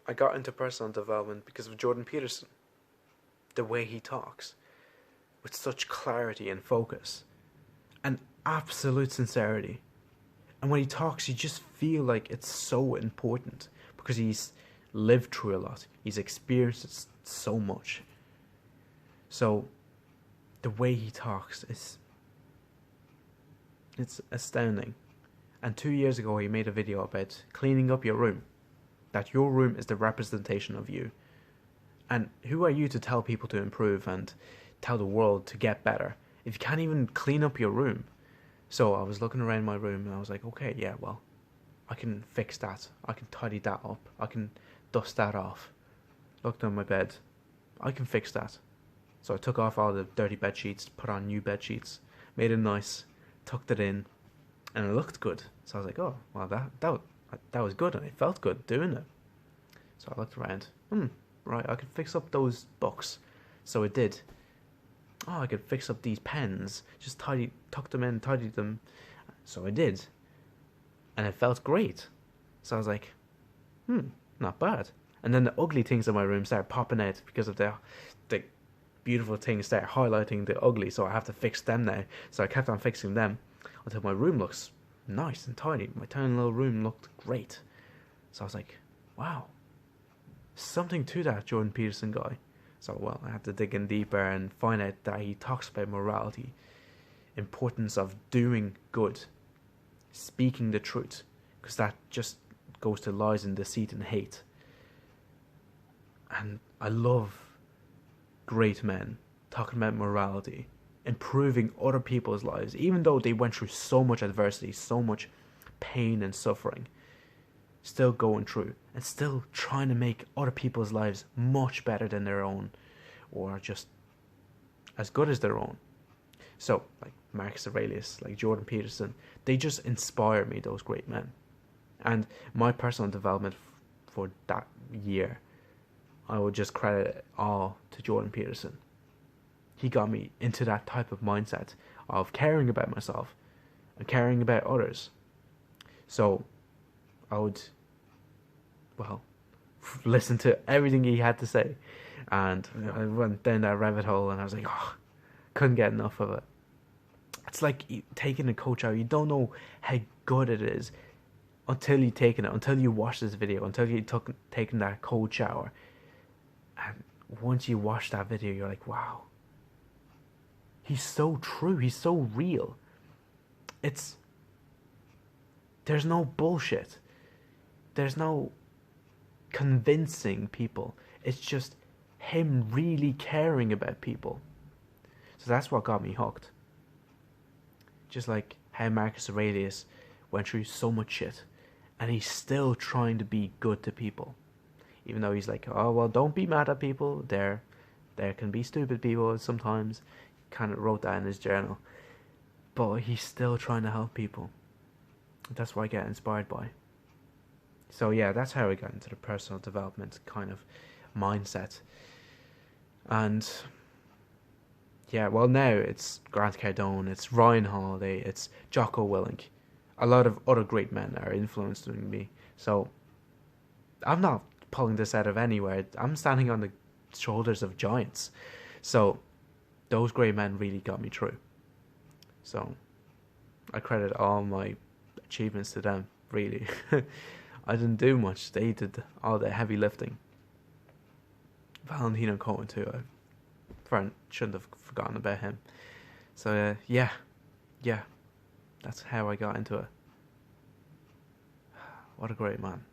I got into personal development because of Jordan Peterson. The way he talks, with such clarity and focus, and absolute sincerity. And when he talks, you just feel like it's so important because he's lived through a lot. He's experienced so much. So, the way he talks it's astounding. And 2 years ago, he made a video about cleaning up your room. That your room is the representation of you. And who are you to tell people to improve and tell the world to get better if you can't even clean up your room? So I was looking around my room and I was like, okay, yeah, well, I can fix that. I can tidy that up. I can dust that off. Looked on my bed. I can fix that. So I took off all the dirty bed sheets, put on new bed sheets, made it nice, tucked it in, and it looked good. So I was like, oh, well, that was good, and I felt good doing it. So I looked around. Right, I could fix up those books. So I did. Oh, I could fix up these pens. Just tuck them in, tidy them. So I did. And it felt great. So I was like, not bad. And then the ugly things in my room started popping out because of the beautiful things start highlighting the ugly. So I have to fix them now. So I kept on fixing them until my room looks nice and tidy. My tiny little room looked great. So I was like, wow. Something to that Jordan Peterson guy. So, well, I had to dig in deeper and find out that he talks about morality, importance of doing good, speaking the truth, because that just goes to lies and deceit and hate. And I love great men talking about morality, improving other people's lives, even though they went through so much adversity, so much pain and suffering. Still going through and still trying to make other people's lives much better than their own, or just as good as their own. So, like Marcus Aurelius, like Jordan Peterson, they just inspire me, those great men. And my personal development for that year, I would just credit it all to Jordan Peterson. He got me into that type of mindset of caring about myself and caring about others. So, I would, listen to everything he had to say. And I went down that rabbit hole and I was like, couldn't get enough of it. It's like taking a cold shower. You don't know how good it is until you take it, until you watch this video, until you taken that cold shower. And once you watch that video, you're like, wow. He's so true. He's so real. There's no bullshit. There's no convincing people. It's just him really caring about people. So that's what got me hooked. Just like how Marcus Aurelius went through so much shit, and he's still trying to be good to people. Even though he's like, oh, well, don't be mad at people. There can be stupid people sometimes. He kind of wrote that in his journal. But he's still trying to help people. That's what I get inspired by. So yeah, that's how I got into the personal development kind of mindset. And yeah, well, now it's Grant Cardone, it's Ryan Holiday, it's Jocko Willink. A lot of other great men are influencing me. So I'm not pulling this out of anywhere. I'm standing on the shoulders of giants. So those great men really got me through. So I credit all my achievements to them, really. I didn't do much. They did all the heavy lifting. Valentino Cohen too. I shouldn't have forgotten about him. So yeah, that's how I got into it. What a great man.